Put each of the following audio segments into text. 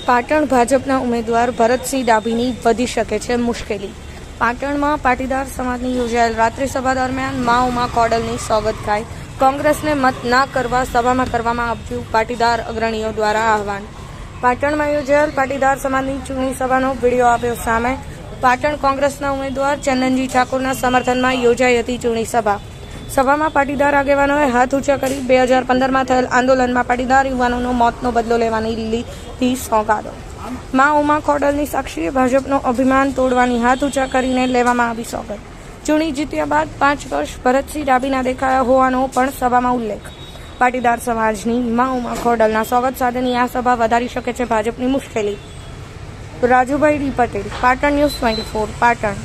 પાટણ ભાજપના ઉમેદવાર ભરતસિંહ ડાભીની વધી શકે છે મુશ્કેલી। પાટણમાં પાટીદાર સમાજની યોજાયેલ રાત્રિ સભા દરમિયાન મા ઉમા ખોડલની સોગંદ ખાઈ કોંગ્રેસને મત ના કરવા સભામાં કરવામાં આવ્યું પાટીદાર અગ્રણીઓ દ્વારા આહવાન। પાટણમાં યોજાયેલ પાટીદાર સમાજની ચૂંટણી સભાનો વિડીયો આવ્યો સામે। પાટણ કોંગ્રેસના ઉમેદવાર ચંદનજી ઠાકોરના સમર્થનમાં યોજાઈ હતી ચૂંટણી સભા। સભામાં પાટીદાર આગેવાનોએ હાથ ઊંચા કરી 2015માં થયેલ આંદોલનમાં પાટીદાર યુવાનોનો મોતનો બદલો લેવાની લીધી સોગાદો। મા ઉમા ખોડલની સાક્ષીએ ભાજપનો અભિમાન તોડવાની હાથ ઊંચા કરીને લેવામાં આવી સોગંદ। ચૂંટણી જીત્યા બાદ 5 વર્ષ ભરતસિંહ ડાભીના દેખાયા હોવાનો પણ સભામાં ઉલ્લેખ। પાટીદાર સમાજની મા ઉમા ખોડલના સ્વાગત સાથેની આ સભા વધારી શકે છે ભાજપની મુશ્કેલી। Rajubhai D Patel, Patan news 24, Patan.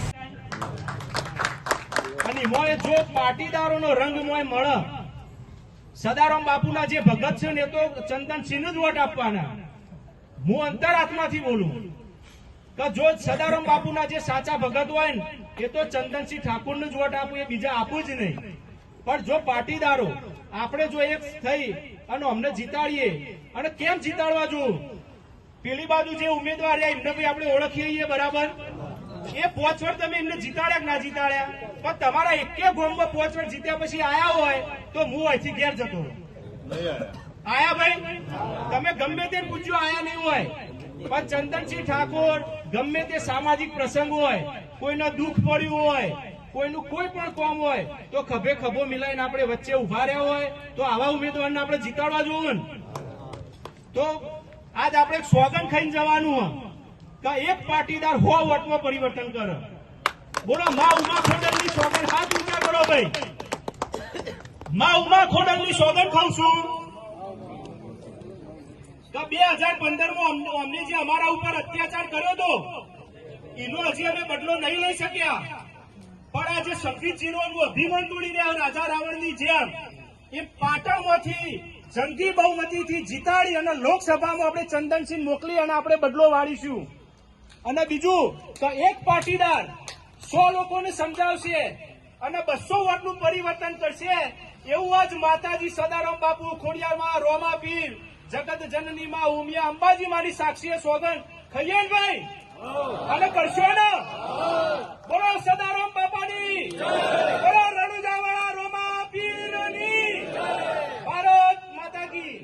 જો પાટીદારોનો રંગ મોય મળે, સદારામ બાપુના જે ભગત છે ને એ તો ચંદનસિંહ જ વોટ આપવાના। હું અંતરાત્માથી બોલું કે જો સદારામ બાપુના જે સાચા ભગત હોય ને એ તો ચંદનસિંહ ઠાકોરને જ વોટ આપું, એ બીજા આપું જ નહીં। પણ જો પાટીદારો આપણે જો એક થઈ અને અમને જીતાડીએ, અને કેમ જીતાડવા જોઉં, પેલી બાજુ જે ઉમેદવાર એમને ભાઈ આપણે ઓળખીએ બરાબર, એ 5 વર્ષ તમે એમને જીતાડ્યા કે ના જીતાડ્યા, પણ તમારા એકે ગોમમાં 5 વર્ષ જીત્યા પછી આયા હોય તો હું અહીંથી ઘેર જતો આયા ભાઈ, તમે ગમે તે પૂછ્યું આયા નહીં હોય। પણ ચંદનસિંહ ઠાકોર ગમે તે સામાજિક પ્રસંગ હોય, કોઈના દુઃખ પડ્યું હોય, કોઈનું કોઈ પણ કામ હોય તો ખભે ખભો મિલાઈને આપણે વચ્ચે ઉભા રહ્યા હોય તો આવા ઉમેદવારને આપણે જીતાડવા જોવું ને। તો આજ આપણે સોગંદ ખાઈને જવાનું કે એક પાટીદાર 100 વોટમાં પરિવર્તન કરે। બોલો મા ઉમા ખોડલની સોગંદ, હાથ ઊંચા કરો ભાઈ। મા ઉમા ખોડલની સોગંદ ખાઉં છું કે 2015માં અમને જે અમારા ઉપર અત્યાચાર કર્યો હતો એનો હજી અમે બદલો નહીં લઈ શક્યા, પણ આજે સંગીતજીનું અભિમાન તોડી રહ્યા રાજા રાવણની જેમ એ પાટણમાંથી જંગી બહુમતીથી જીતાડી અને લોકસભામાં આપણે ચંદનસિંહ મોકલી અને આપણે બદલો વાળીશું। અને બીજું તો એક પાટીદાર 100 લોકોને સમજાવશે અને 200 વોટનું પરિવર્તન કરશે, એવું આજ માતાજી સદારામ બાપુ, ખોડિયારમાં રોમા પીર, જગત જનની માં ઉમિયા અંબાજી મારી સાક્ષીએ સોગંદ ખાઈએ ને ભાઈ, અને કરશો ને। બોલો સદારામ બાપાની, બોલો રણુજાવાળા રોમા પીરની, ભારત માતા કી।